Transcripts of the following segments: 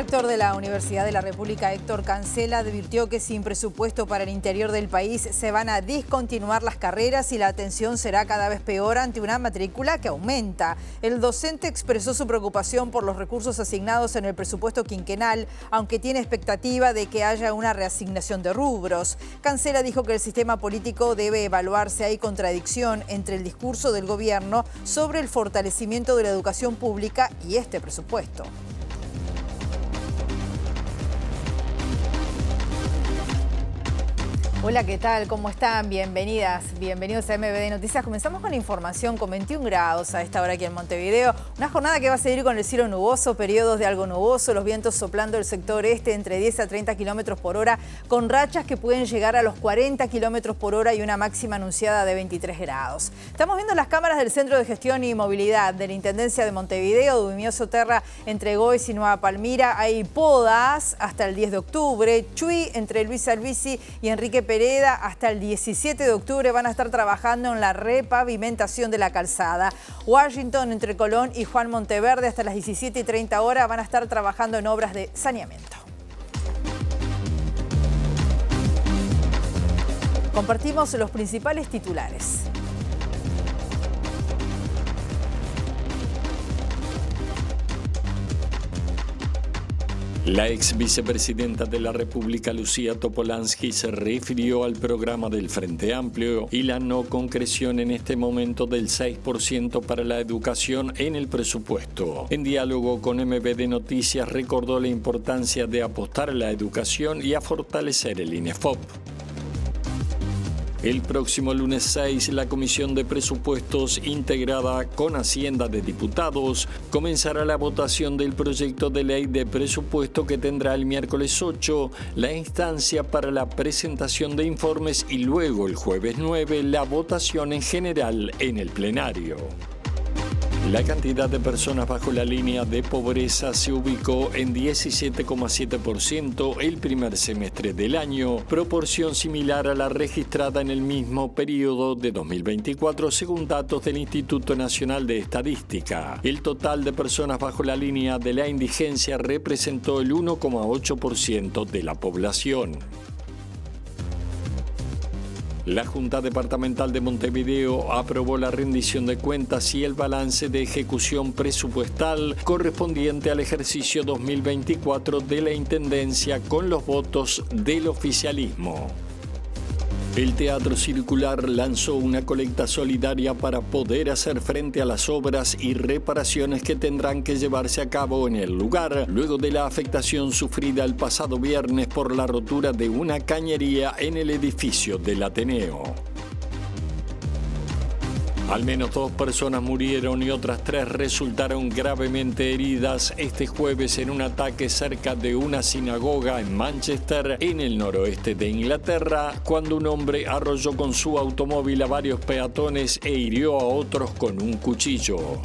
rector de la Universidad de la República, Héctor Cancela, advirtió que sin presupuesto para el interior del país se van a discontinuar las carreras y la atención será cada vez peor ante una matrícula que aumenta. El docente expresó su preocupación por los recursos asignados en el presupuesto quinquenal, aunque tiene expectativa de que haya una reasignación de rubros. Cancela dijo que el sistema político debe evaluar si hay contradicción entre el discurso del gobierno sobre el fortalecimiento de la educación pública y este presupuesto. Hola, ¿qué tal? ¿Cómo están? Bienvenidas, bienvenidos a MBD Noticias. Comenzamos con la información con 21 grados a esta hora aquí en Montevideo. Una jornada que va a seguir con el cielo nuboso, periodos de algo nuboso, los vientos soplando el sector este entre 10 a 30 kilómetros por hora, con rachas que pueden llegar a los 40 kilómetros por hora y una máxima anunciada de 23 grados. Estamos viendo las cámaras del Centro de Gestión y Movilidad de la Intendencia de Montevideo. Dumioso Terra entre Goes y Nueva Palmira. Hay podas hasta el 10 de octubre. Chuy entre Luis Albisi y Enrique Pereda hasta el 17 de octubre van a estar trabajando en la repavimentación de la calzada. Washington entre Colón y Juan Monteverde hasta las 17:30 horas van a estar trabajando en obras de saneamiento. Compartimos los principales titulares. La ex vicepresidenta de la República, Lucía Topolansky, se refirió al programa del Frente Amplio y la no concreción en este momento del 6% para la educación en el presupuesto. En diálogo con MBD Noticias recordó la importancia de apostar a la educación y a fortalecer el INEFOP. El próximo lunes 6, la Comisión de Presupuestos, integrada con Hacienda de Diputados, comenzará la votación del proyecto de ley de presupuesto que tendrá el miércoles 8 la instancia para la presentación de informes y luego el jueves 9 la votación en general en el plenario. La cantidad de personas bajo la línea de pobreza se ubicó en 17,7% el primer semestre del año, proporción similar a la registrada en el mismo periodo de 2024 según datos del Instituto Nacional de Estadística. El total de personas bajo la línea de la indigencia representó el 1,8% de la población. La Junta Departamental de Montevideo aprobó la rendición de cuentas y el balance de ejecución presupuestal correspondiente al ejercicio 2024 de la Intendencia con los votos del oficialismo. El Teatro Circular lanzó una colecta solidaria para poder hacer frente a las obras y reparaciones que tendrán que llevarse a cabo en el lugar, luego de la afectación sufrida el pasado viernes por la rotura de una cañería en el edificio del Ateneo. Al menos 2 personas murieron y otras 3 resultaron gravemente heridas este jueves en un ataque cerca de una sinagoga en Manchester, en el noroeste de Inglaterra, cuando un hombre arrolló con su automóvil a varios peatones e hirió a otros con un cuchillo.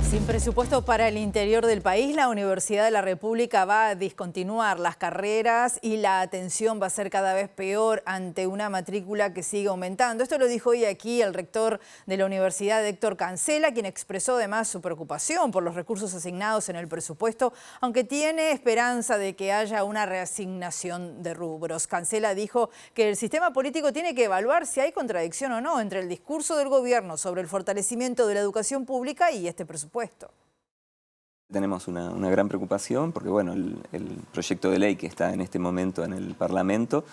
Sin presupuesto para el interior del país, la Universidad de la República va a discontinuar las carreras y la atención va a ser cada vez peor ante una matrícula que sigue aumentando. Esto lo dijo hoy aquí el rector de la Universidad, Héctor Cancela, quien expresó además su preocupación por los recursos asignados en el presupuesto, aunque tiene esperanza de que haya una reasignación de rubros. Cancela dijo que el sistema político tiene que evaluar si hay contradicción o no entre el discurso del gobierno sobre el fortalecimiento de la educación pública y este presupuesto. Tenemos una gran preocupación porque bueno, el proyecto de ley que está en este momento en el Parlamento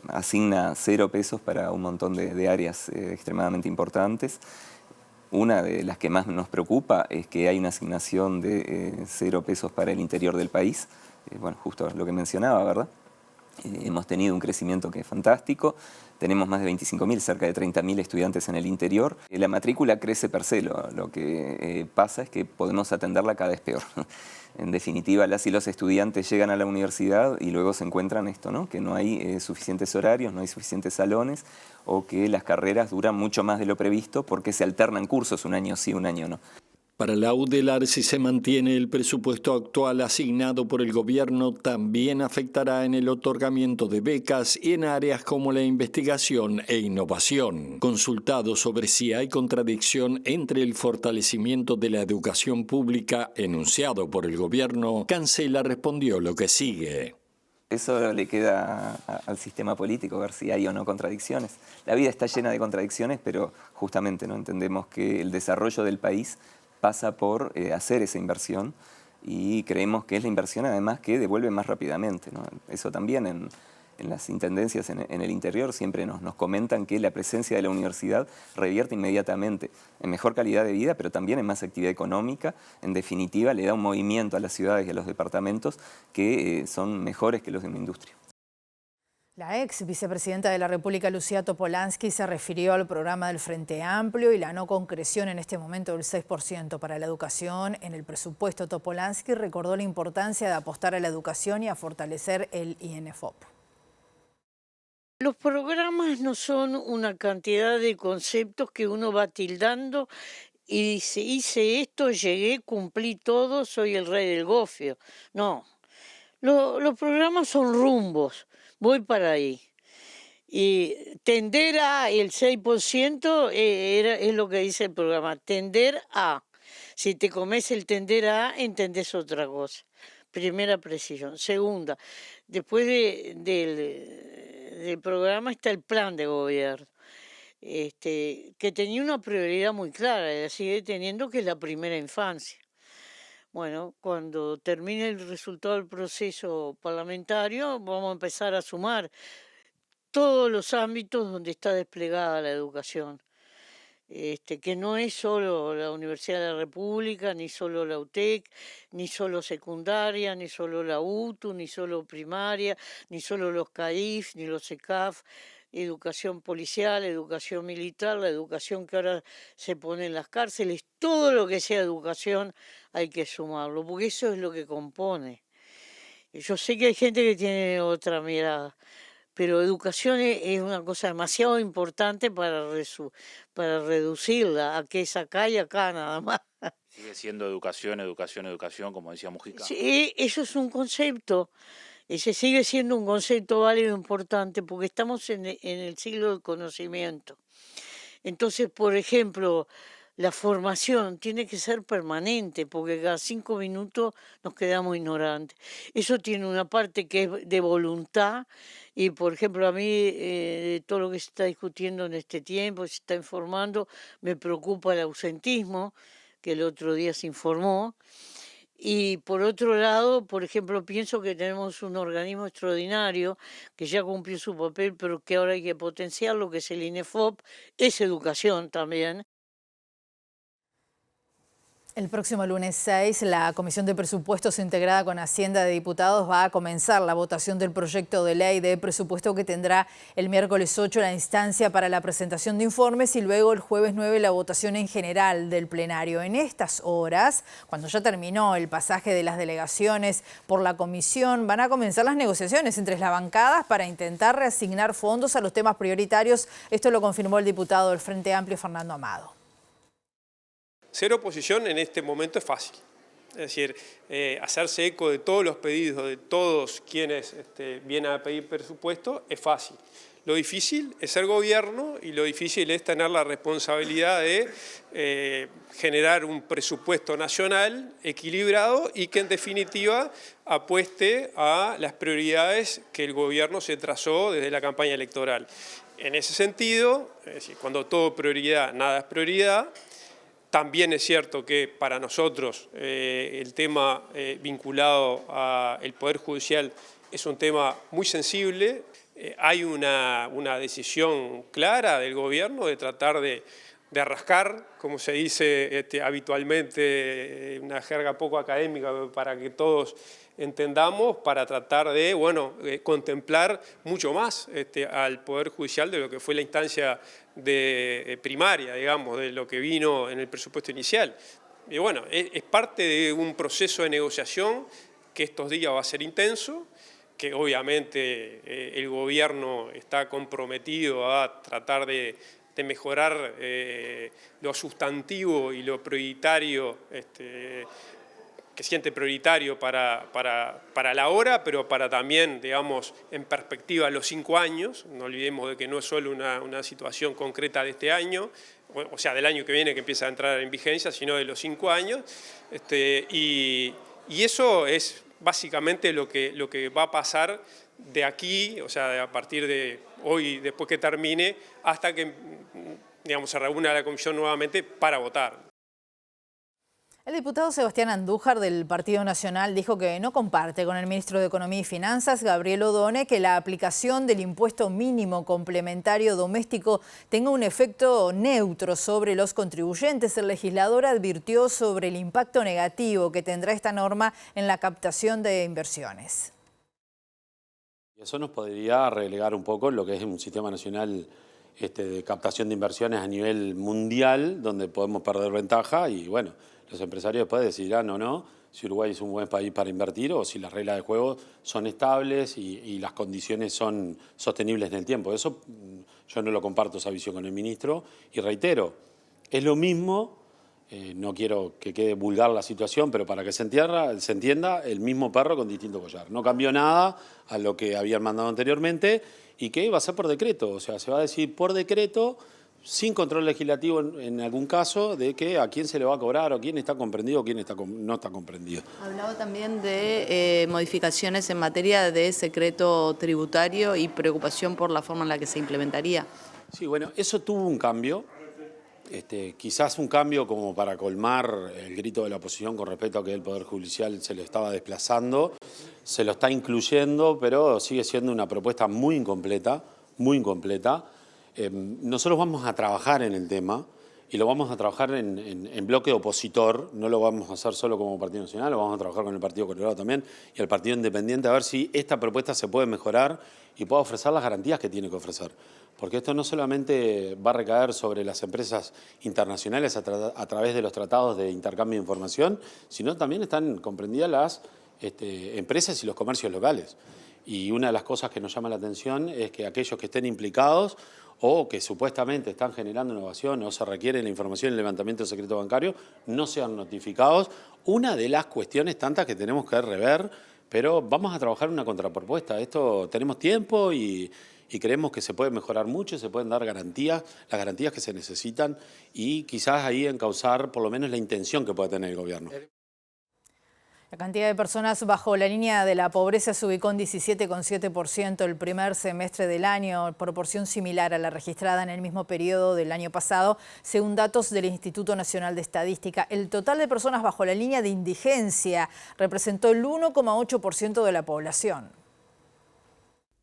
asigna 0 pesos para un montón de áreas extremadamente importantes. Una de las que más nos preocupa es que hay una asignación de 0 pesos para el interior del país. Bueno, justo lo que mencionaba, ¿verdad? Hemos tenido un crecimiento que es fantástico. Tenemos más de 25.000, cerca de 30.000 estudiantes en el interior. La matrícula crece per se, lo que pasa es que podemos atenderla cada vez peor. En definitiva, las y los estudiantes llegan a la universidad y luego se encuentran esto, ¿no? Que no hay suficientes horarios, no hay suficientes salones, o que las carreras duran mucho más de lo previsto porque se alternan cursos, un año sí, un año no. Para la UDELAR, si se mantiene el presupuesto actual asignado por el gobierno, también afectará en el otorgamiento de becas y en áreas como la investigación e innovación. Consultado sobre si hay contradicción entre el fortalecimiento de la educación pública enunciado por el gobierno, Cancela respondió lo que sigue. Eso le queda al sistema político, ver si hay o no contradicciones. La vida está llena de contradicciones, pero justamente no entendemos que el desarrollo del país pasa por hacer esa inversión y creemos que es la inversión además que devuelve más rápidamente, ¿no? Eso también en las intendencias en el interior siempre nos comentan que la presencia de la universidad revierte inmediatamente en mejor calidad de vida, pero también en más actividad económica. En definitiva, le da un movimiento a las ciudades y a los departamentos que son mejores que los de una industria. La ex vicepresidenta de la República, Lucía Topolansky, se refirió al programa del Frente Amplio y la no concreción en este momento del 6% para la educación en el presupuesto. Topolansky recordó la importancia de apostar a la educación y a fortalecer el INFOP. Los programas no son una cantidad de conceptos que uno va tildando y dice, hice esto, llegué, cumplí todo, soy el rey del gofio. No, los programas son rumbos, voy para ahí. Y tender a el 6% es lo que dice el programa, tender a. Si te comes el tender a, entendés otra cosa. Primera precisión. Segunda, después del programa está el plan de gobierno, que tenía una prioridad muy clara, y la sigue teniendo, que es la primera infancia. Bueno, cuando termine el resultado del proceso parlamentario, vamos a empezar a sumar todos los ámbitos donde está desplegada la educación. Que no es solo la Universidad de la República, ni solo la UTEC, ni solo secundaria, ni solo la UTU, ni solo primaria, ni solo los CAIF, ni los ECAF, educación policial, educación militar, la educación que ahora se pone en las cárceles, todo lo que sea educación hay que sumarlo, porque eso es lo que compone. Yo sé que hay gente que tiene otra mirada, pero educación es una cosa demasiado importante para reducirla a que es acá y acá nada más. Sigue siendo educación, educación, educación, como decía Mujica. Sí, eso es un concepto, ese sigue siendo un concepto válido e importante porque estamos en el siglo del conocimiento. Entonces, por ejemplo, la formación tiene que ser permanente porque cada 5 minutos nos quedamos ignorantes. Eso tiene una parte que es de voluntad y, por ejemplo, a mí de todo lo que se está discutiendo en este tiempo, se está informando, me preocupa el ausentismo, que el otro día se informó. Y por otro lado, por ejemplo, pienso que tenemos un organismo extraordinario que ya cumplió su papel, pero que ahora hay que potenciarlo, que es el INEFOP, es educación también. El próximo lunes 6, la Comisión de Presupuestos integrada con Hacienda de Diputados va a comenzar la votación del proyecto de ley de presupuesto que tendrá el miércoles 8 la instancia para la presentación de informes y luego el jueves 9 la votación en general del plenario. En estas horas, cuando ya terminó el pasaje de las delegaciones por la comisión, van a comenzar las negociaciones entre las bancadas para intentar reasignar fondos a los temas prioritarios. Esto lo confirmó el diputado del Frente Amplio, Fernando Amado. Ser oposición en este momento es fácil, es decir, hacerse eco de todos los pedidos, de todos quienes vienen a pedir presupuesto, es fácil. Lo difícil es ser gobierno y lo difícil es tener la responsabilidad de generar un presupuesto nacional equilibrado y que en definitiva apueste a las prioridades que el gobierno se trazó desde la campaña electoral. En ese sentido, es decir, cuando todo es prioridad, nada es prioridad. También es cierto que para nosotros el tema vinculado al Poder Judicial es un tema muy sensible. Hay una decisión clara del gobierno de tratar de rascar, como se dice habitualmente, una jerga poco académica para que todos entendamos, para tratar de contemplar mucho más al Poder Judicial de lo que fue la instancia de primaria, digamos, de lo que vino en el presupuesto inicial. Y bueno, es parte de un proceso de negociación que estos días va a ser intenso, que obviamente el gobierno está comprometido a tratar de mejorar lo sustantivo y lo prioritario, que siente prioritario para la hora, pero para también, digamos, en perspectiva los 5 años. No olvidemos de que no es solo una situación concreta de este año, o sea, del año que viene que empieza a entrar en vigencia, sino de los 5 años. Y eso es básicamente lo que va a pasar de aquí, o sea, a partir de hoy, después que termine, hasta que, digamos, se reúna la comisión nuevamente para votar. El diputado Sebastián Andújar del Partido Nacional dijo que no comparte con el ministro de Economía y Finanzas, Gabriel Odone, que la aplicación del impuesto mínimo complementario doméstico tenga un efecto neutro sobre los contribuyentes. El legislador advirtió sobre el impacto negativo que tendrá esta norma en la captación de inversiones. Eso nos podría relegar un poco lo que es un sistema nacional de captación de inversiones a nivel mundial, donde podemos perder ventaja y bueno, los empresarios después decidirán o no si Uruguay es un buen país para invertir o si las reglas de juego son estables y las condiciones son sostenibles en el tiempo. Eso yo no lo comparto, esa visión con el ministro, y reitero, es lo mismo, no quiero que quede vulgar la situación, pero para que se entienda, el mismo perro con distinto collar. No cambió nada a lo que habían mandado anteriormente y que va a ser por decreto, o sea, se va a decir por decreto, sin control legislativo en algún caso, de que a quién se le va a cobrar o quién está comprendido o quién no está comprendido. Hablaba también de modificaciones en materia de secreto tributario y preocupación por la forma en la que se implementaría. Sí, bueno, eso tuvo un cambio, quizás un cambio como para colmar el grito de la oposición con respecto a que el Poder Judicial se lo estaba desplazando, se lo está incluyendo, pero sigue siendo una propuesta muy incompleta, muy incompleta. Nosotros vamos a trabajar en el tema y lo vamos a trabajar en bloque opositor, no lo vamos a hacer solo como Partido Nacional, lo vamos a trabajar con el Partido Colorado también y el Partido Independiente a ver si esta propuesta se puede mejorar y puede ofrecer las garantías que tiene que ofrecer. Porque esto no solamente va a recaer sobre las empresas internacionales a través de los tratados de intercambio de información, sino también están comprendidas las empresas y los comercios locales. Y una de las cosas que nos llama la atención es que aquellos que estén implicados o que supuestamente están generando innovación o se requiere la información y el levantamiento de secreto bancario no sean notificados. Una de las cuestiones tantas que tenemos que rever, pero vamos a trabajar una contrapropuesta. Esto tenemos tiempo y creemos que se puede mejorar mucho, se pueden dar garantías, las garantías que se necesitan y quizás ahí encauzar por lo menos la intención que pueda tener el gobierno. La cantidad de personas bajo la línea de la pobreza se ubicó en 17,7% el primer semestre del año, proporción similar a la registrada en el mismo periodo del año pasado, según datos del Instituto Nacional de Estadística. El total de personas bajo la línea de indigencia representó el 1,8% de la población.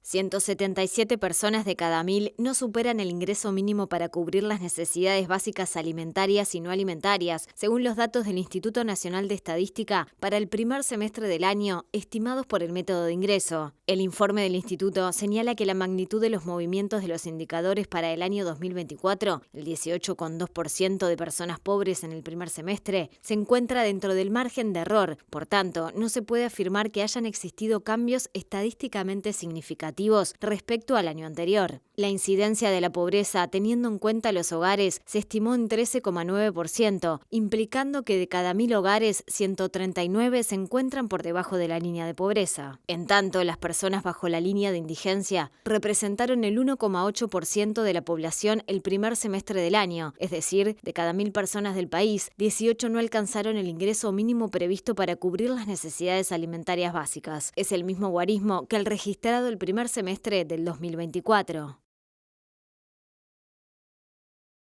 177 personas de cada 1000 no superan el ingreso mínimo para cubrir las necesidades básicas alimentarias y no alimentarias, según los datos del Instituto Nacional de Estadística para el primer semestre del año, estimados por el método de ingreso. El informe del instituto señala que la magnitud de los movimientos de los indicadores para el año 2024, el 18,2% de personas pobres en el primer semestre, se encuentra dentro del margen de error. Por tanto, no se puede afirmar que hayan existido cambios estadísticamente significativos respecto al año anterior. La incidencia de la pobreza, teniendo en cuenta los hogares, se estimó en 13,9%, implicando que de cada 1000 hogares, 139 se encuentran por debajo de la línea de pobreza. En tanto, las personas bajo la línea de indigencia representaron el 1,8% de la población el primer semestre del año, es decir, de cada 1000 personas del país, 18 no alcanzaron el ingreso mínimo previsto para cubrir las necesidades alimentarias básicas. Es el mismo guarismo que el registrado el primer semestre del 2024.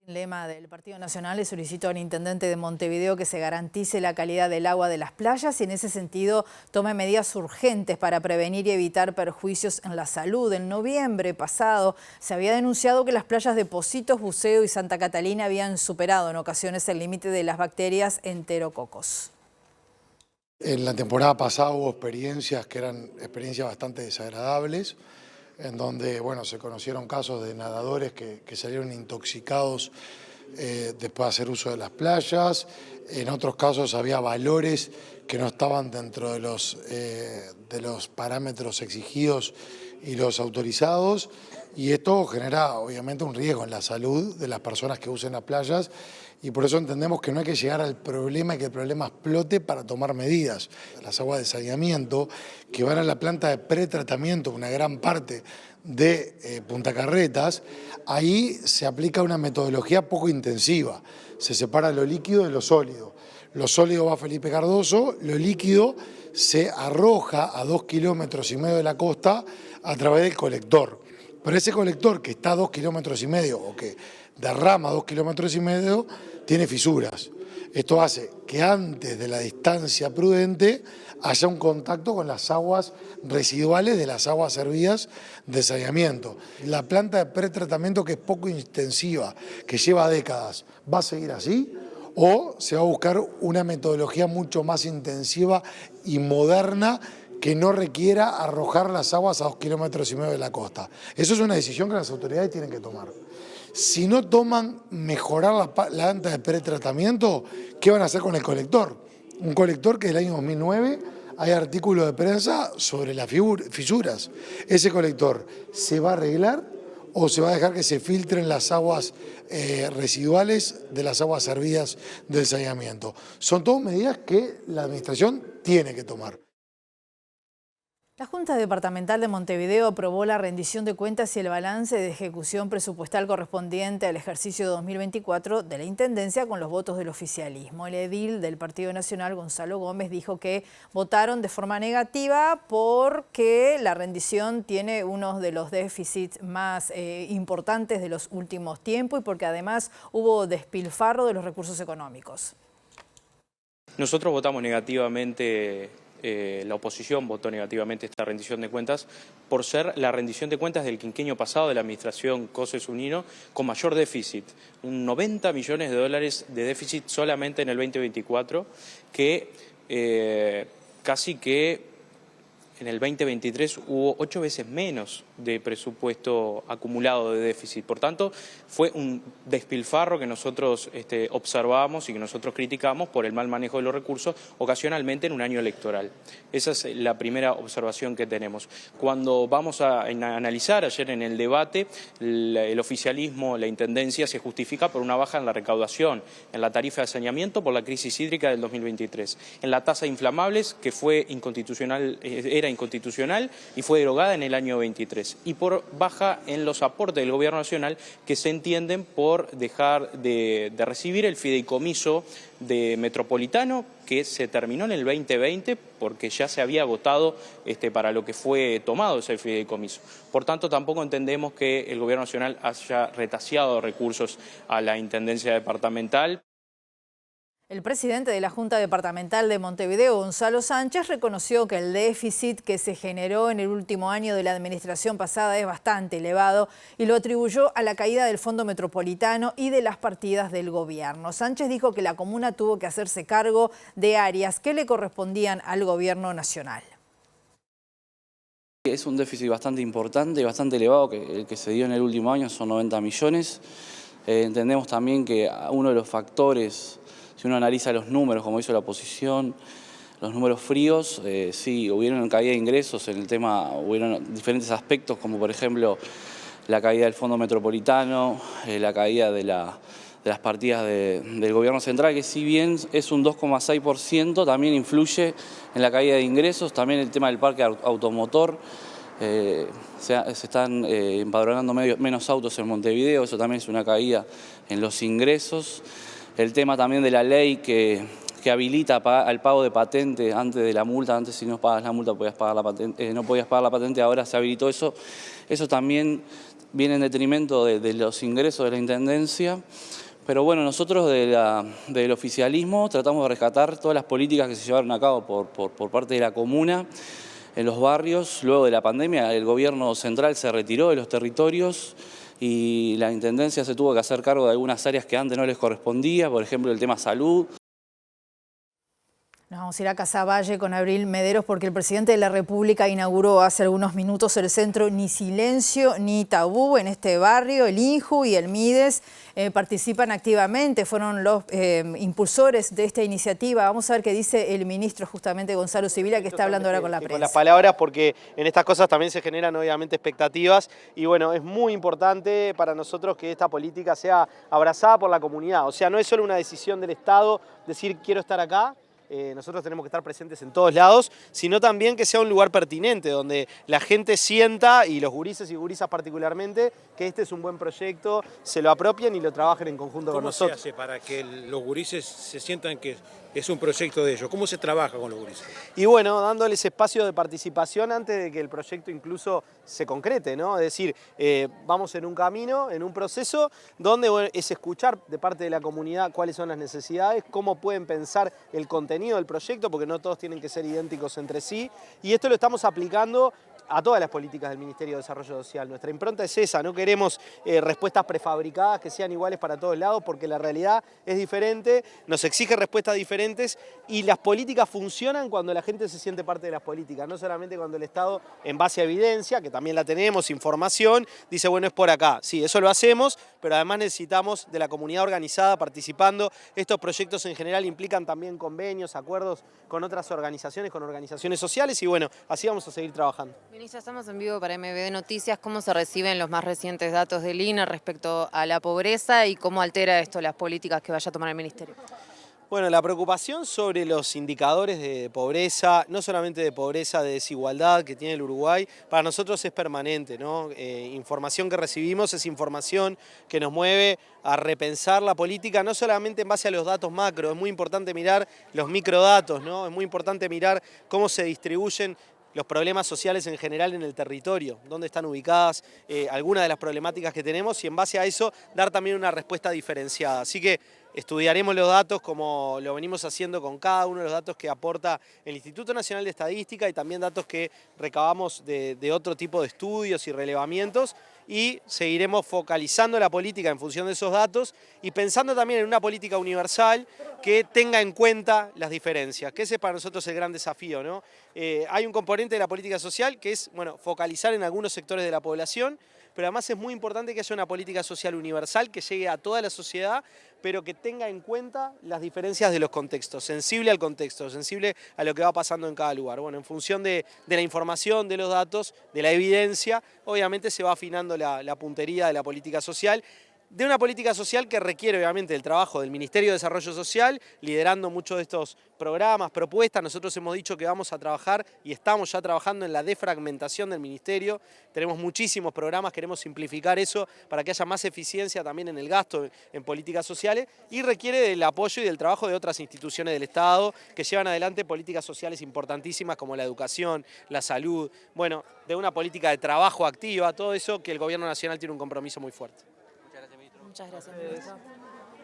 El lema del Partido Nacional le solicitó al intendente de Montevideo que se garantice la calidad del agua de las playas y en ese sentido tome medidas urgentes para prevenir y evitar perjuicios en la salud. En noviembre pasado se había denunciado que las playas de Pocitos, Buceo y Santa Catalina habían superado en ocasiones el límite de las bacterias enterococos. En la temporada pasada hubo experiencias que eran experiencias bastante desagradables, en donde se conocieron casos de nadadores que salieron intoxicados después de hacer uso de las playas. En otros casos había valores que no estaban dentro de los parámetros exigidos y los autorizados. y esto genera obviamente un riesgo en la salud de las personas que usen las playas, y por eso entendemos que no hay que llegar al problema y que el problema explote para tomar medidas. Las aguas de saneamiento que van a la planta de pretratamiento, una gran parte de Punta Carretas, ahí se aplica una metodología poco intensiva. Se separa lo líquido de lo sólido. Lo sólido va a Felipe Cardoso, lo líquido se arroja a 2,5 kilómetros de la costa a través del colector. Pero ese colector que está a 2,5 kilómetros o que derrama 2,5 kilómetros tiene fisuras. Esto hace que antes de la distancia prudente haya un contacto con las aguas residuales de las aguas servidas de saneamiento. La planta de pretratamiento, que es poco intensiva, que lleva décadas, ¿va a seguir así? ¿O se va a buscar una metodología mucho más intensiva y moderna que no requiera arrojar las aguas a 2,5 kilómetros de la costa? Eso es una decisión que las autoridades tienen que tomar. Si no toman mejorar la planta de pretratamiento, ¿qué van a hacer con el colector? Un colector que del año 2009 hay artículos de prensa sobre las fisuras. ¿Ese colector se va a arreglar o se va a dejar que se filtren las aguas residuales de las aguas servidas del saneamiento? Son todas medidas que la administración tiene que tomar. La Junta Departamental de Montevideo aprobó la rendición de cuentas y el balance de ejecución presupuestal correspondiente al ejercicio 2024 de la Intendencia con los votos del oficialismo. El edil del Partido Nacional, Gonzalo Gómez, dijo que votaron de forma negativa porque la rendición tiene uno de los déficits más importantes de los últimos tiempos y porque además hubo despilfarro de los recursos económicos. Nosotros votamos negativamente. La oposición votó negativamente esta rendición de cuentas por ser la rendición de cuentas del quinquenio pasado de la administración Cose-Zunino con mayor déficit, un 90 millones de dólares de déficit solamente en el 2024, que casi que en el 2023 hubo 8 veces menos de presupuesto acumulado de déficit. Por tanto, fue un despilfarro que nosotros observamos y que nosotros criticamos por el mal manejo de los recursos ocasionalmente en un año electoral. Esa es la primera observación que tenemos. Cuando vamos a analizar ayer en el debate, el oficialismo, la Intendencia, se justifica por una baja en la recaudación, en la tarifa de saneamiento por la crisis hídrica del 2023, en la tasa de inflamables, que fue inconstitucional, era inconstitucional y fue derogada en el año 23, y por baja en los aportes del Gobierno Nacional, que se entienden por dejar de recibir el fideicomiso de Metropolitano, que se terminó en el 2020 porque ya se había agotado para lo que fue tomado ese fideicomiso. Por tanto, tampoco entendemos que el Gobierno Nacional haya retaseado recursos a la Intendencia Departamental. El presidente de la Junta Departamental de Montevideo, Gonzalo Sánchez, reconoció que el déficit que se generó en el último año de la administración pasada es bastante elevado y lo atribuyó a la caída del Fondo Metropolitano y de las partidas del gobierno. Sánchez dijo que la comuna tuvo que hacerse cargo de áreas que le correspondían al gobierno nacional. Es un déficit bastante importante y bastante elevado el que se dio en el último año, son 90 millones. Entendemos también que uno de los factores, si uno analiza los números, como hizo la oposición, los números fríos, sí, hubieron caída de ingresos en el tema, hubieron diferentes aspectos, como por ejemplo la caída del Fondo Metropolitano, la caída de las partidas del Gobierno Central, que si bien es un 2,6%, también influye en la caída de ingresos, también el tema del parque automotor. Se están empadronando menos autos en Montevideo, eso también es una caída en los ingresos. El tema también de la ley que habilita al pago de patente antes de la multa. Antes, si no pagas la multa podías pagar la patente, no podías pagar la patente, ahora se habilitó eso. Eso también viene en detrimento de los ingresos de la Intendencia. Pero bueno, nosotros del oficialismo tratamos de rescatar todas las políticas que se llevaron a cabo por parte de la comuna en los barrios. Luego de la pandemia, el gobierno central se retiró de los territorios y la Intendencia se tuvo que hacer cargo de algunas áreas que antes no les correspondía, por ejemplo el tema salud. Nos vamos a ir a Casaballe con Abril Mederos porque el presidente de la República inauguró hace algunos minutos el centro Ni Silencio Ni Tabú en este barrio. El INJU y el MIDES participan activamente, fueron los impulsores de esta iniciativa. Vamos a ver qué dice el ministro justamente Gonzalo Sibila, que está hablando ahora con la prensa. Con las palabras, porque en estas cosas también se generan obviamente expectativas y bueno, es muy importante para nosotros que esta política sea abrazada por la comunidad. O sea, no es solo una decisión del Estado decir quiero estar acá. Nosotros tenemos que estar presentes en todos lados, sino también que sea un lugar pertinente, donde la gente sienta, y los gurises y gurisas particularmente, que este es un buen proyecto, se lo apropien y lo trabajen en conjunto con nosotros. ¿Cómo se hace para que los gurises se sientan que es un proyecto de ellos? ¿Cómo se trabaja con los gurises? Y bueno, dándoles espacio de participación antes de que el proyecto incluso se concrete, ¿no? Es decir, vamos en un camino, en un proceso, donde bueno, es escuchar de parte de la comunidad cuáles son las necesidades, cómo pueden pensar el contenido del proyecto, porque no todos tienen que ser idénticos entre sí, y esto lo estamos aplicando a todas las políticas del Ministerio de Desarrollo Social. Nuestra impronta es esa, no queremos respuestas prefabricadas que sean iguales para todos lados, porque la realidad es diferente, nos exige respuestas diferentes y las políticas funcionan cuando la gente se siente parte de las políticas, no solamente cuando el Estado, en base a evidencia, que también la tenemos, información, dice bueno es por acá. Sí, eso lo hacemos, pero además necesitamos de la comunidad organizada participando. Estos proyectos en general implican también convenios, acuerdos con otras organizaciones, con organizaciones sociales y bueno, así vamos a seguir trabajando. Ministra, estamos en vivo para MBD Noticias. ¿Cómo se reciben los más recientes datos del INE respecto a la pobreza y cómo altera esto las políticas que vaya a tomar el Ministerio? Bueno, la preocupación sobre los indicadores de pobreza, no solamente de pobreza, de desigualdad que tiene el Uruguay, para nosotros es permanente, ¿no? Información que recibimos es información que nos mueve a repensar la política, no solamente en base a los datos macro, es muy importante mirar los microdatos, ¿no? Es muy importante mirar cómo se distribuyen los problemas sociales en general en el territorio, dónde están ubicadas algunas de las problemáticas que tenemos y en base a eso dar también una respuesta diferenciada. Así que estudiaremos los datos como lo venimos haciendo con cada uno de los datos que aporta el Instituto Nacional de Estadística y también datos que recabamos de otro tipo de estudios y relevamientos y seguiremos focalizando la política en función de esos datos y pensando también en una política universal que tenga en cuenta las diferencias, que ese es para nosotros el gran desafío, ¿no? Hay un componente de la política social que es bueno, focalizar en algunos sectores de la población, pero además es muy importante que haya una política social universal que llegue a toda la sociedad, pero que tenga en cuenta las diferencias de los contextos, sensible al contexto, sensible a lo que va pasando en cada lugar. Bueno, en función de la información, de los datos, de la evidencia, obviamente se va afinando la puntería de la política social, de una política social que requiere obviamente el trabajo del Ministerio de Desarrollo Social, liderando muchos de estos programas, propuestas. Nosotros hemos dicho que vamos a trabajar y estamos ya trabajando en la defragmentación del Ministerio. Tenemos muchísimos programas, queremos simplificar eso para que haya más eficiencia también en el gasto en políticas sociales y requiere del apoyo y del trabajo de otras instituciones del Estado que llevan adelante políticas sociales importantísimas como la educación, la salud, bueno, de una política de trabajo activa, todo eso que el Gobierno Nacional tiene un compromiso muy fuerte. Muchas gracias, ministro.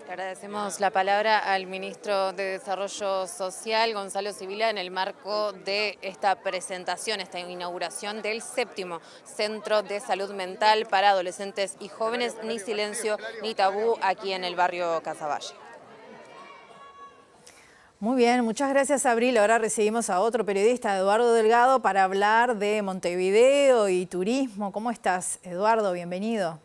Le agradecemos la palabra al ministro de Desarrollo Social, Gonzalo Sibila, en el marco de esta presentación, esta inauguración del 7º Centro de Salud Mental para Adolescentes y Jóvenes, Ni Silencio Ni Tabú, aquí en el barrio Casaballe. Muy bien, muchas gracias Abril. Ahora recibimos a otro periodista, Eduardo Delgado, para hablar de Montevideo y turismo. ¿Cómo estás, Eduardo? Bienvenido.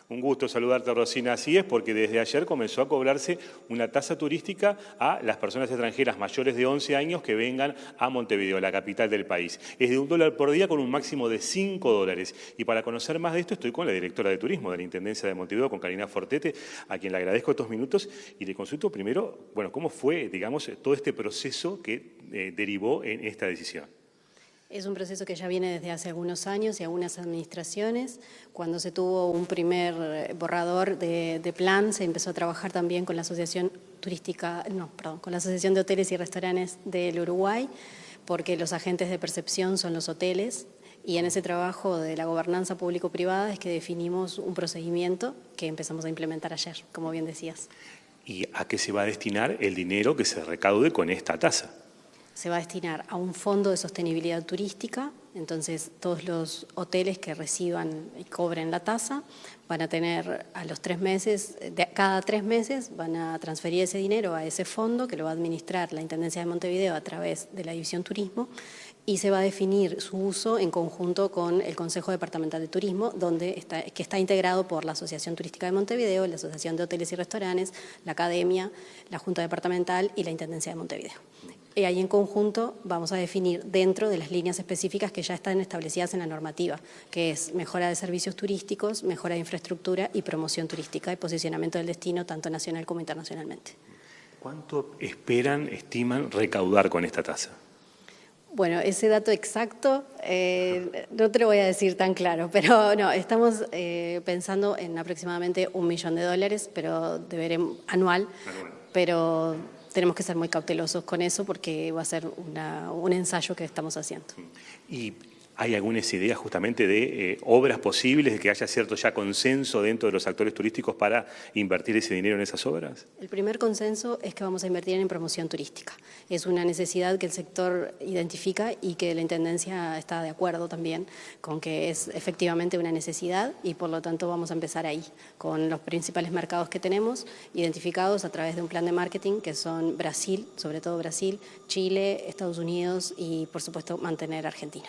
Un gusto saludarte, Rosina. Así es, porque desde ayer comenzó a cobrarse una tasa turística a las personas extranjeras mayores de 11 años que vengan a Montevideo, la capital del país. Es de $1 por día con un máximo de $5. Y para conocer más de esto estoy con la directora de Turismo de la Intendencia de Montevideo, con Karina Fortete, a quien le agradezco estos minutos y le consulto primero, bueno, cómo fue, digamos, todo este proceso que derivó en esta decisión. Es un proceso que ya viene desde hace algunos años y algunas administraciones. Cuando se tuvo un primer borrador de plan, se empezó a trabajar también con la Asociación con la Asociación de Hoteles y Restaurantes del Uruguay, porque los agentes de percepción son los hoteles, y en ese trabajo de la gobernanza público-privada es que definimos un procedimiento que empezamos a implementar ayer, como bien decías. ¿Y a qué se va a destinar el dinero que se recaude con esta tasa? Se va a destinar a un fondo de sostenibilidad turística Entonces, todos los hoteles que reciban y cobren la tasa van a tener a los 3 meses, cada 3 meses van a transferir ese dinero a ese fondo que lo va a administrar la Intendencia de Montevideo a través de la División Turismo, y se va a definir su uso en conjunto con el Consejo Departamental de Turismo, que está integrado por la Asociación Turística de Montevideo, la Asociación de Hoteles y Restaurantes, la Academia, la Junta Departamental y la Intendencia de Montevideo. Y ahí en conjunto vamos a definir dentro de las líneas específicas que ya están establecidas en la normativa, que es mejora de servicios turísticos, mejora de infraestructura y promoción turística y posicionamiento del destino tanto nacional como internacionalmente. ¿Cuánto estiman recaudar con esta tasa? Bueno, ese dato exacto no te lo voy a decir tan claro, pero no, estamos pensando en aproximadamente $1 millón, pero anual, pero tenemos que ser muy cautelosos con eso porque va a ser un ensayo que estamos haciendo. ¿Y hay algunas ideas justamente de obras posibles, de que haya cierto ya consenso dentro de los actores turísticos para invertir ese dinero en esas obras? El primer consenso es que vamos a invertir en promoción turística. Es una necesidad que el sector identifica y que la Intendencia está de acuerdo también con que es efectivamente una necesidad y por lo tanto vamos a empezar ahí, con los principales mercados que tenemos identificados a través de un plan de marketing que son Brasil, sobre todo Brasil, Chile, Estados Unidos y por supuesto mantener Argentina.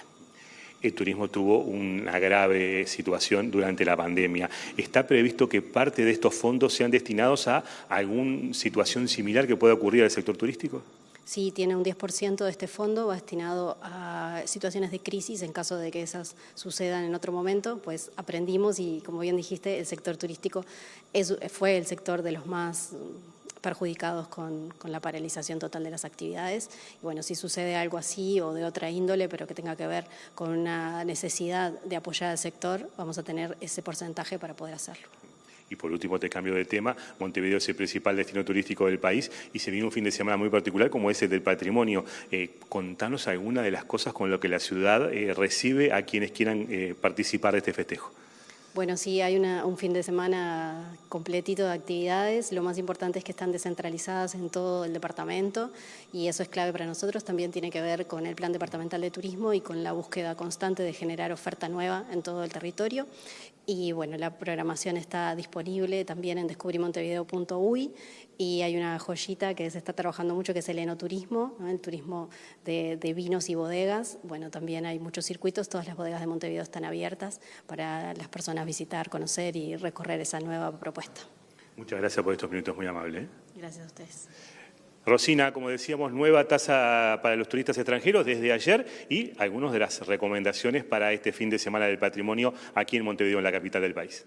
El turismo tuvo una grave situación durante la pandemia. ¿Está previsto que parte de estos fondos sean destinados a alguna situación similar que pueda ocurrir al sector turístico? Sí, tiene un 10% de este fondo, va destinado a situaciones de crisis en caso de que esas sucedan en otro momento. Pues aprendimos y, como bien dijiste, el sector turístico fue el sector de los más perjudicados con la paralización total de las actividades. Y bueno, si sucede algo así o de otra índole, pero que tenga que ver con una necesidad de apoyar al sector, vamos a tener ese porcentaje para poder hacerlo. Y por último, te cambio de tema, Montevideo es el principal destino turístico del país y se viene un fin de semana muy particular como es el del patrimonio. Contanos alguna de las cosas con lo que la ciudad recibe a quienes quieran participar de este festejo. Bueno, sí, hay un fin de semana completito de actividades. Lo más importante es que están descentralizadas en todo el departamento y eso es clave para nosotros. También tiene que ver con el Plan Departamental de Turismo y con la búsqueda constante de generar oferta nueva en todo el territorio. Y bueno, la programación está disponible también en descubrimontevideo.uy y hay una joyita que se está trabajando mucho que es el enoturismo, ¿no? El turismo de vinos y bodegas. Bueno, también hay muchos circuitos, todas las bodegas de Montevideo están abiertas para las personas visitar, conocer y recorrer esa nueva propuesta. Muchas gracias por estos minutos, muy amable. Gracias a ustedes. Rosina, como decíamos, nueva tasa para los turistas extranjeros desde ayer y algunas de las recomendaciones para este fin de semana del patrimonio aquí en Montevideo, en la capital del país.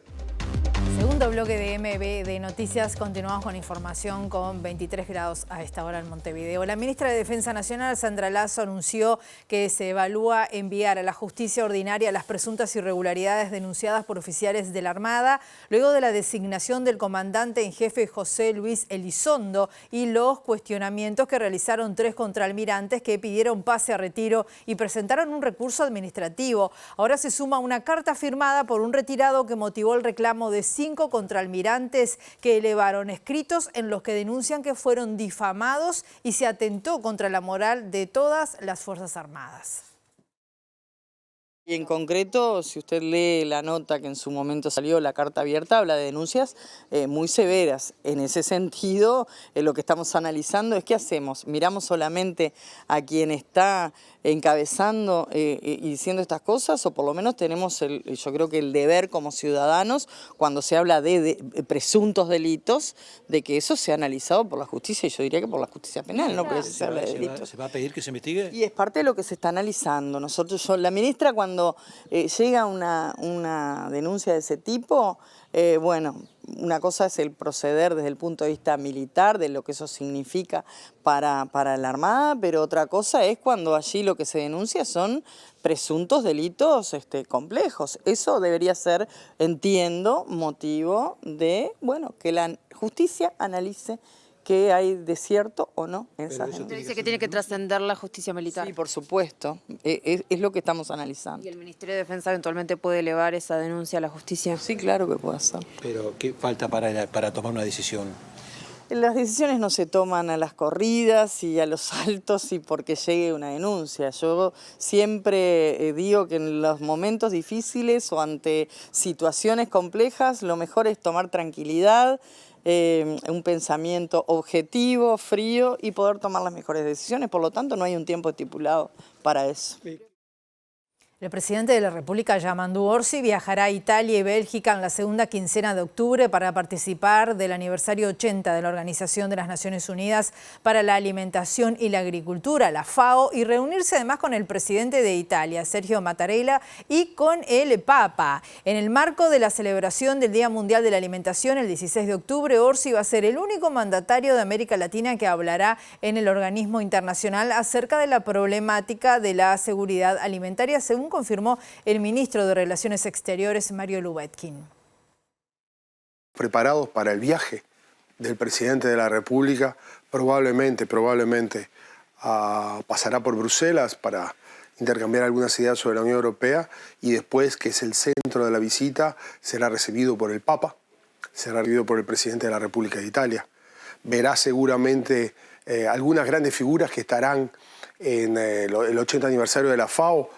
Segundo bloque de MB Noticias, continuamos con información con 23 grados a esta hora en Montevideo. La ministra de Defensa Nacional, Sandra Lasso, anunció que se evalúa enviar a la justicia ordinaria las presuntas irregularidades denunciadas por oficiales de la Armada, luego de la designación del comandante en jefe José Luis Elizondo y los cuestionamientos que realizaron 3 contraalmirantes que pidieron pase a retiro y presentaron un recurso administrativo. Ahora se suma una carta firmada por un retirado que motivó el reclamo de 5 contraalmirantes que elevaron escritos en los que denuncian que fueron difamados y se atentó contra la moral de todas las Fuerzas Armadas. Y en concreto, si usted lee la nota que en su momento salió, la carta abierta, habla de denuncias muy severas. En ese sentido, lo que estamos analizando es qué hacemos. ¿Miramos solamente a quien está encabezando y diciendo estas cosas? O por lo menos tenemos, yo creo que el deber como ciudadanos, cuando se habla de presuntos delitos, de que eso sea analizado por la justicia, y yo diría que por la justicia penal, ¿no? Porque se habla de delitos. ¿Se va a pedir que se investigue? Y es parte de lo que se está analizando. La ministra, cuando llega una denuncia de ese tipo, bueno, una cosa es el proceder desde el punto de vista militar, de lo que eso significa para la Armada, pero otra cosa es cuando allí lo que se denuncia son presuntos delitos complejos. Eso debería ser, entiendo, motivo de, bueno, que la justicia analice qué hay de cierto o no en esas denuncias. Dice que tiene que trascender la justicia militar. Sí, por supuesto. Es lo que estamos analizando. ¿Y el Ministerio de Defensa eventualmente puede elevar esa denuncia a la justicia? Sí, claro que puede hacer. Pero ¿qué falta para tomar una decisión? Las decisiones no se toman a las corridas y a los saltos y porque llegue una denuncia. Yo siempre digo que en los momentos difíciles o ante situaciones complejas lo mejor es tomar tranquilidad, un pensamiento objetivo, frío y poder tomar las mejores decisiones. Por lo tanto, no hay un tiempo estipulado para eso. El presidente de la República, Yamandú Orsi, viajará a Italia y Bélgica en la segunda quincena de octubre para participar del aniversario 80 de la Organización de las Naciones Unidas para la Alimentación y la Agricultura, la FAO, y reunirse además con el presidente de Italia, Sergio Mattarella, y con el Papa. En el marco de la celebración del Día Mundial de la Alimentación, el 16 de octubre, Orsi va a ser el único mandatario de América Latina que hablará en el organismo internacional acerca de la problemática de la seguridad alimentaria, según confirmó el ministro de Relaciones Exteriores, Mario Lubetkin. Preparados para el viaje del presidente de la República, probablemente pasará por Bruselas para intercambiar algunas ideas sobre la Unión Europea y después, que es el centro de la visita, será recibido por el Papa, será recibido por el presidente de la República de Italia. Verá seguramente algunas grandes figuras que estarán en el 80 aniversario de la FAO,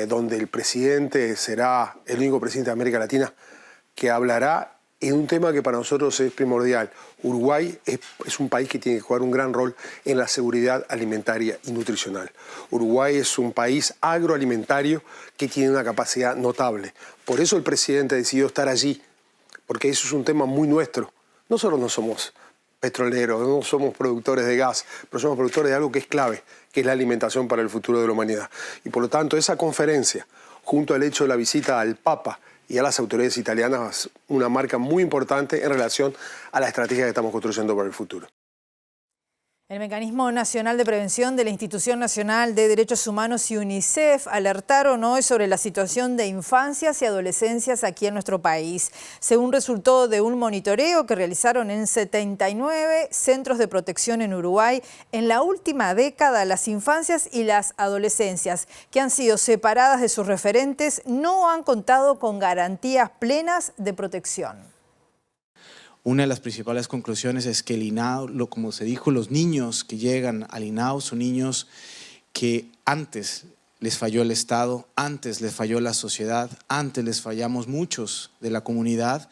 donde el presidente será el único presidente de América Latina que hablará en un tema que para nosotros es primordial. Uruguay es un país que tiene que jugar un gran rol en la seguridad alimentaria y nutricional. Uruguay es un país agroalimentario que tiene una capacidad notable. Por eso el presidente decidió estar allí, porque eso es un tema muy nuestro. Nosotros no somos petroleros, no somos productores de gas, pero somos productores de algo que es clave, que es la alimentación para el futuro de la humanidad. Y por lo tanto, esa conferencia, junto al hecho de la visita al Papa y a las autoridades italianas, es una marca muy importante en relación a la estrategia que estamos construyendo para el futuro. El Mecanismo Nacional de Prevención de la Institución Nacional de Derechos Humanos y UNICEF alertaron hoy sobre la situación de infancias y adolescencias aquí en nuestro país. Según resultó de un monitoreo que realizaron en 79 centros de protección en Uruguay, en la última década las infancias y las adolescencias que han sido separadas de sus referentes no han contado con garantías plenas de protección. Una de las principales conclusiones es que el INAO, como se dijo, los niños que llegan al INAO son niños que antes les falló el Estado, antes les falló la sociedad, antes les fallamos muchos de la comunidad,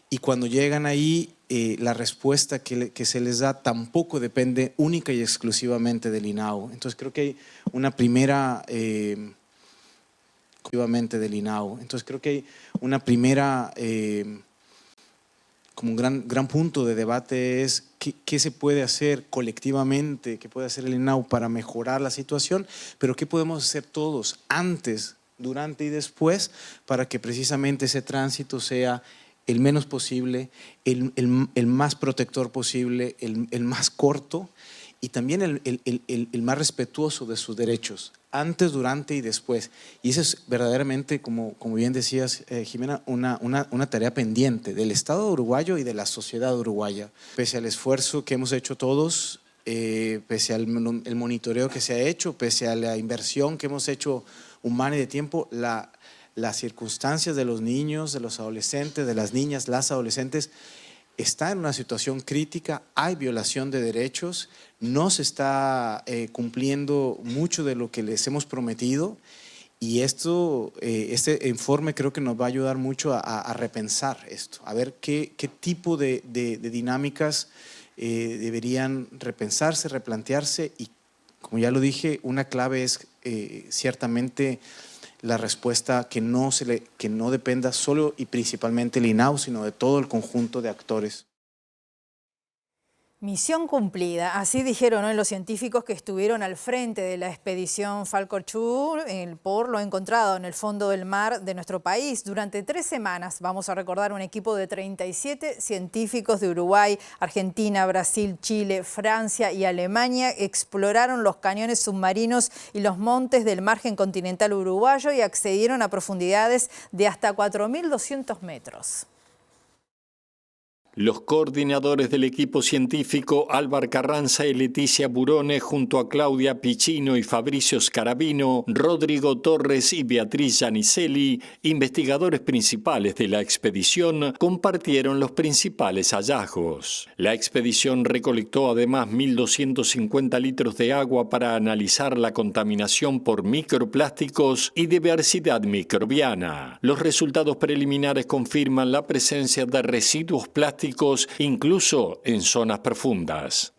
y cuando llegan ahí la respuesta que se les da tampoco depende única y exclusivamente del INAO. Entonces creo que hay una primera como un gran punto de debate es qué se puede hacer colectivamente, qué puede hacer el INAO para mejorar la situación, pero qué podemos hacer todos antes, durante y después para que precisamente ese tránsito sea el menos posible, el más protector posible, el más corto y también el más respetuoso de sus derechos, antes, durante y después. Y eso es verdaderamente, como bien decías, Jimena, una tarea pendiente del Estado uruguayo y de la sociedad uruguaya. Pese al esfuerzo que hemos hecho todos, pese al el monitoreo que se ha hecho, pese a la inversión que hemos hecho humana y de tiempo, las circunstancias de los niños, de los adolescentes, de las niñas, las adolescentes, está en una situación crítica, hay violación de derechos, no se está cumpliendo mucho de lo que les hemos prometido y este informe creo que nos va a ayudar mucho a repensar esto, a ver qué tipo de dinámicas deberían repensarse, replantearse y, como ya lo dije, una clave es ciertamente la respuesta que no dependa solo y principalmente del INAO, sino de todo el conjunto de actores. Misión cumplida, así dijeron hoy los científicos que estuvieron al frente de la expedición Falcon por lo encontrado en el fondo del mar de nuestro país. Durante 3 semanas, vamos a recordar, un equipo de 37 científicos de Uruguay, Argentina, Brasil, Chile, Francia y Alemania exploraron los cañones submarinos y los montes del margen continental uruguayo y accedieron a profundidades de hasta 4.200 metros. Los coordinadores del equipo científico Álvar Carranza y Leticia Burone, junto a Claudia Piccino y Fabricio Scarabino, Rodrigo Torres y Beatriz Giannicelli, investigadores principales de la expedición, compartieron los principales hallazgos. La expedición recolectó además 1.250 litros de agua para analizar la contaminación por microplásticos y diversidad microbiana. Los resultados preliminares confirman la presencia de residuos plásticos incluso en zonas profundas.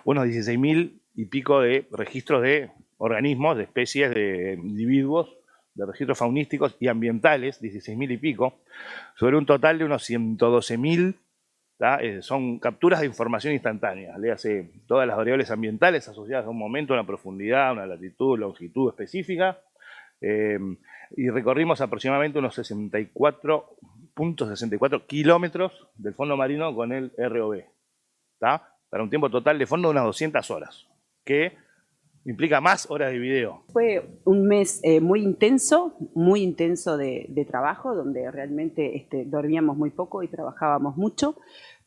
Unos 16.000 y pico de registros de organismos, de especies, de individuos, de registros faunísticos y ambientales, 16.000 y pico, sobre un total de unos 112.000. Son capturas de información instantánea, léase todas las variables ambientales asociadas a un momento, una profundidad, una latitud, longitud específica, y recorrimos aproximadamente unos 64.64 kilómetros del fondo marino con el ROV, para un tiempo total de fondo de unas 200 horas, que implica más horas de video. Fue un mes muy intenso de trabajo, donde realmente dormíamos muy poco y trabajábamos mucho,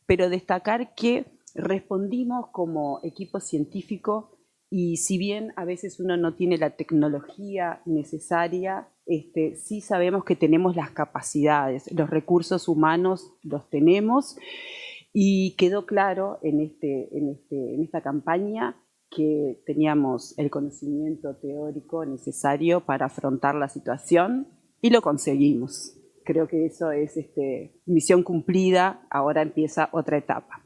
pero destacar que respondimos como equipo científico y si bien a veces uno no tiene la tecnología necesaria, sí sabemos que tenemos las capacidades, los recursos humanos los tenemos y quedó claro en esta campaña que teníamos el conocimiento teórico necesario para afrontar la situación y lo conseguimos. Creo que eso es misión cumplida, ahora empieza otra etapa.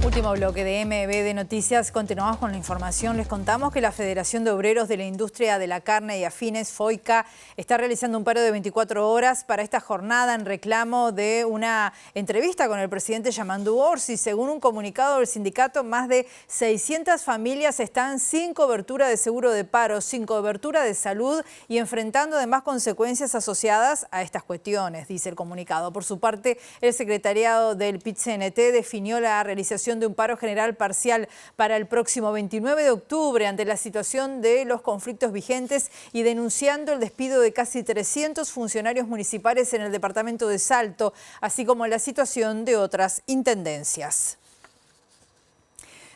Último bloque de MBD Noticias. Continuamos con la información. Les contamos que la Federación de Obreros de la Industria de la Carne y Afines, FOICA, está realizando un paro de 24 horas para esta jornada en reclamo de una entrevista con el presidente Yamandu Orsi. Según un comunicado del sindicato, más de 600 familias están sin cobertura de seguro de paro, sin cobertura de salud y enfrentando además consecuencias asociadas a estas cuestiones, dice el comunicado. Por su parte, el secretariado del PIT-CNT definió la realización de un paro general parcial para el próximo 29 de octubre ante la situación de los conflictos vigentes y denunciando el despido de casi 300 funcionarios municipales en el departamento de Salto, así como la situación de otras intendencias.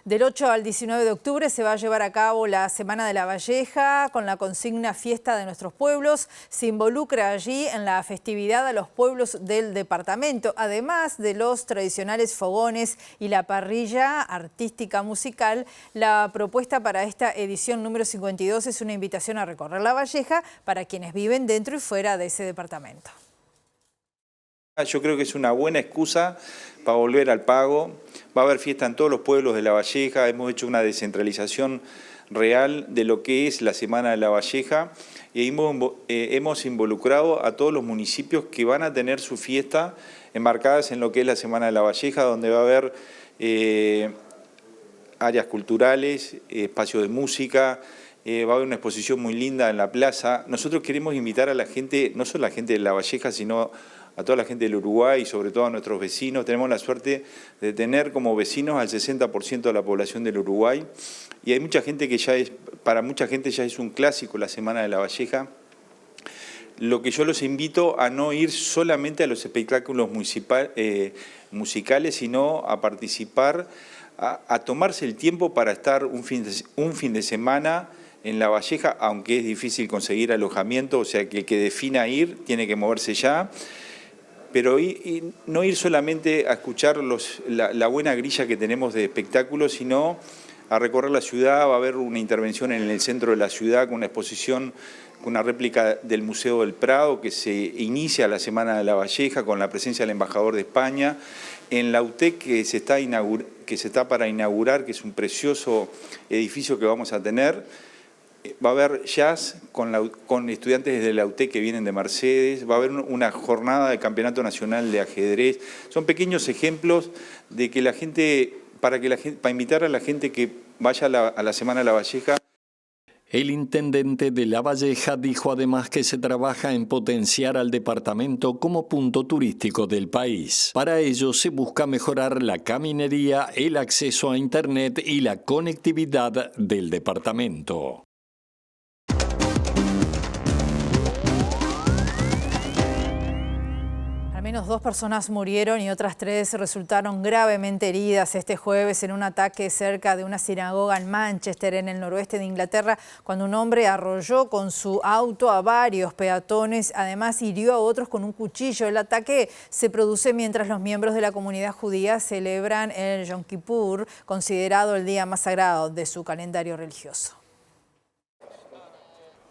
Del 8 al 19 de octubre se va a llevar a cabo la Semana de la Valleja con la consigna Fiesta de Nuestros Pueblos. Se involucra allí en la festividad a los pueblos del departamento, además de los tradicionales fogones y la parrilla artística musical. La propuesta para esta edición número 52 es una invitación a recorrer la Valleja para quienes viven dentro y fuera de ese departamento. Yo creo que es una buena excusa para volver al pago. Va a haber fiesta en todos los pueblos de La Valleja. Hemos hecho una descentralización real de lo que es la Semana de La Valleja y hemos involucrado a todos los municipios que van a tener su fiesta enmarcadas en lo que es la Semana de La Valleja, donde va a haber áreas culturales, espacios de música. Va a haber una exposición muy linda en la plaza. Nosotros queremos invitar a la gente, no solo a la gente de La Valleja, sino a toda la gente del Uruguay y sobre todo a nuestros vecinos. Tenemos la suerte de tener como vecinos al 60% de la población del Uruguay y hay mucha gente que para mucha gente ya es un clásico la Semana de La Valleja. Lo que yo los invito a no ir solamente a los espectáculos musicales, sino a participar, a tomarse el tiempo para estar un fin de semana en La Valleja, aunque es difícil conseguir alojamiento, o sea que el que defina ir tiene que moverse ya. Pero no ir solamente a escuchar la buena grilla que tenemos de espectáculos, sino a recorrer la ciudad. Va a haber una intervención en el centro de la ciudad con una exposición, con una réplica del Museo del Prado, que se inicia la Semana de La Valleja con la presencia del embajador de España. En la UTEC que se está para inaugurar, que es un precioso edificio que vamos a tener. Va a haber jazz con estudiantes de la UTEC que vienen de Mercedes, va a haber una jornada de campeonato nacional de ajedrez. Son pequeños ejemplos de que la gente, para invitar a la gente que vaya a la Semana de La Valleja. El intendente de La Valleja dijo además que se trabaja en potenciar al departamento como punto turístico del país. Para ello se busca mejorar la caminería, el acceso a Internet y la conectividad del departamento. Al menos 2 personas murieron y otras 3 resultaron gravemente heridas este jueves en un ataque cerca de una sinagoga en Manchester, en el noroeste de Inglaterra, cuando un hombre arrolló con su auto a varios peatones. Además, hirió a otros con un cuchillo. El ataque se produce mientras los miembros de la comunidad judía celebran el Yom Kippur, considerado el día más sagrado de su calendario religioso.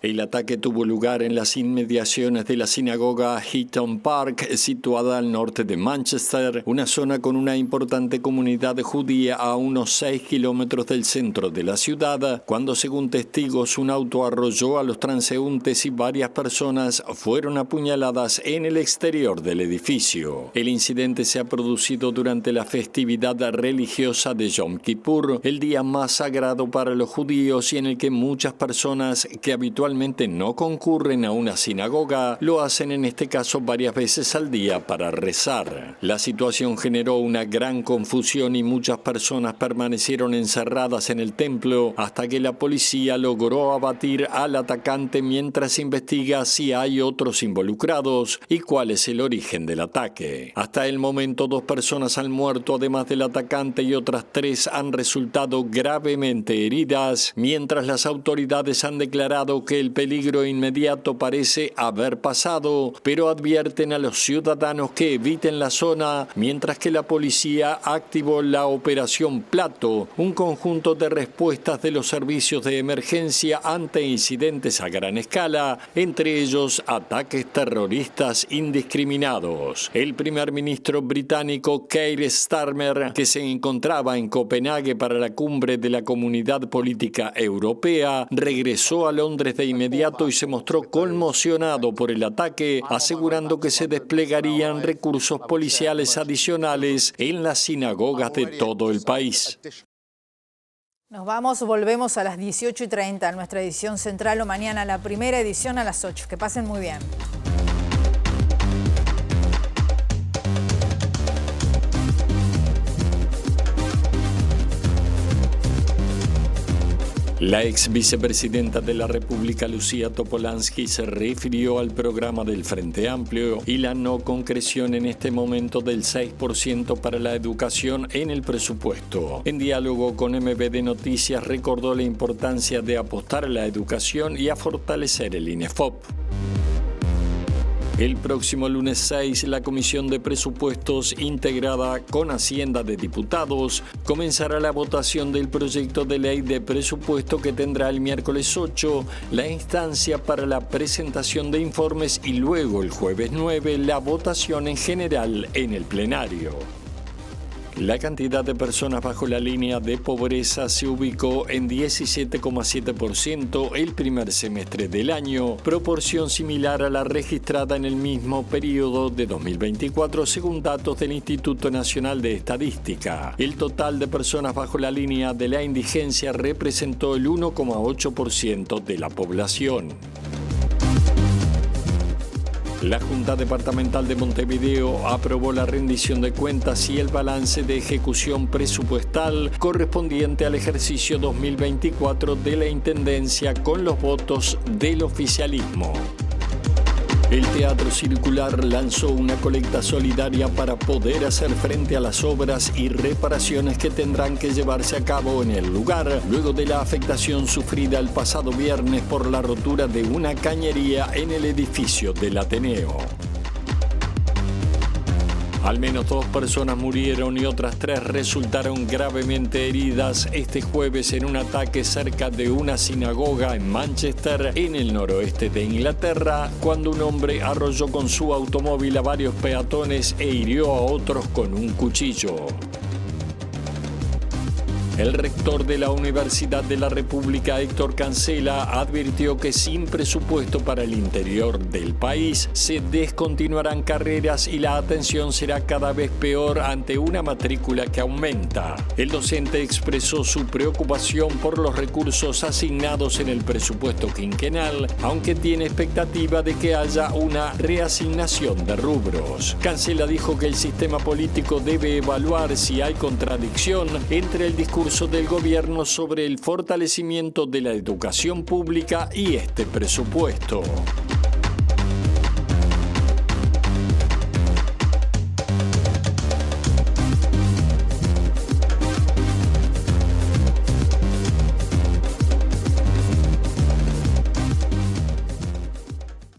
El ataque tuvo lugar en las inmediaciones de la sinagoga Heaton Park, situada al norte de Manchester, una zona con una importante comunidad judía a unos 6 kilómetros del centro de la ciudad, cuando, según testigos, un auto arrolló a los transeúntes y varias personas fueron apuñaladas en el exterior del edificio. El incidente se ha producido durante la festividad religiosa de Yom Kippur, el día más sagrado para los judíos y en el que muchas personas que habitualmente no concurren a una sinagoga, lo hacen en este caso varias veces al día para rezar. La situación generó una gran confusión y muchas personas permanecieron encerradas en el templo hasta que la policía logró abatir al atacante mientras investiga si hay otros involucrados y cuál es el origen del ataque. Hasta el momento 2 personas han muerto además del atacante y otras 3 han resultado gravemente heridas, mientras las autoridades han declarado que el peligro inmediato parece haber pasado, pero advierten a los ciudadanos que eviten la zona, mientras que la policía activó la Operación Plato, un conjunto de respuestas de los servicios de emergencia ante incidentes a gran escala, entre ellos ataques terroristas indiscriminados. El primer ministro británico Keir Starmer, que se encontraba en Copenhague para la cumbre de la Comunidad Política Europea, regresó a Londres de inmediato y se mostró conmocionado por el ataque, asegurando que se desplegarían recursos policiales adicionales en las sinagogas de todo el país. Nos vamos, volvemos a las 18:30 a nuestra edición central o mañana la primera edición a las 8. Que pasen muy bien. La ex vicepresidenta de la República, Lucía Topolansky, se refirió al programa del Frente Amplio y la no concreción en este momento del 6% para la educación en el presupuesto. En diálogo con MBD Noticias, recordó la importancia de apostar a la educación y a fortalecer el INEFOP. El próximo lunes 6, la Comisión de Presupuestos, integrada con Hacienda de Diputados, comenzará la votación del proyecto de ley de presupuesto que tendrá el miércoles 8 la instancia para la presentación de informes y luego el jueves 9 la votación en general en el plenario. La cantidad de personas bajo la línea de pobreza se ubicó en 17,7% el primer semestre del año, proporción similar a la registrada en el mismo periodo de 2024 según datos del Instituto Nacional de Estadística. El total de personas bajo la línea de la indigencia representó el 1,8% de la población. La Junta Departamental de Montevideo aprobó la rendición de cuentas y el balance de ejecución presupuestal correspondiente al ejercicio 2024 de la Intendencia con los votos del oficialismo. El Teatro Circular lanzó una colecta solidaria para poder hacer frente a las obras y reparaciones que tendrán que llevarse a cabo en el lugar, luego de la afectación sufrida el pasado viernes por la rotura de una cañería en el edificio del Ateneo. Al menos 2 personas murieron y otras 3 resultaron gravemente heridas este jueves en un ataque cerca de una sinagoga en Manchester, en el noroeste de Inglaterra, cuando un hombre arrolló con su automóvil a varios peatones e hirió a otros con un cuchillo. El rector de la Universidad de la República, Héctor Cancela, advirtió que sin presupuesto para el interior del país se descontinuarán carreras y la atención será cada vez peor ante una matrícula que aumenta. El docente expresó su preocupación por los recursos asignados en el presupuesto quinquenal, aunque tiene expectativa de que haya una reasignación de rubros. Cancela dijo que el sistema político debe evaluar si hay contradicción entre el discurso del gobierno sobre el fortalecimiento de la educación pública y este presupuesto.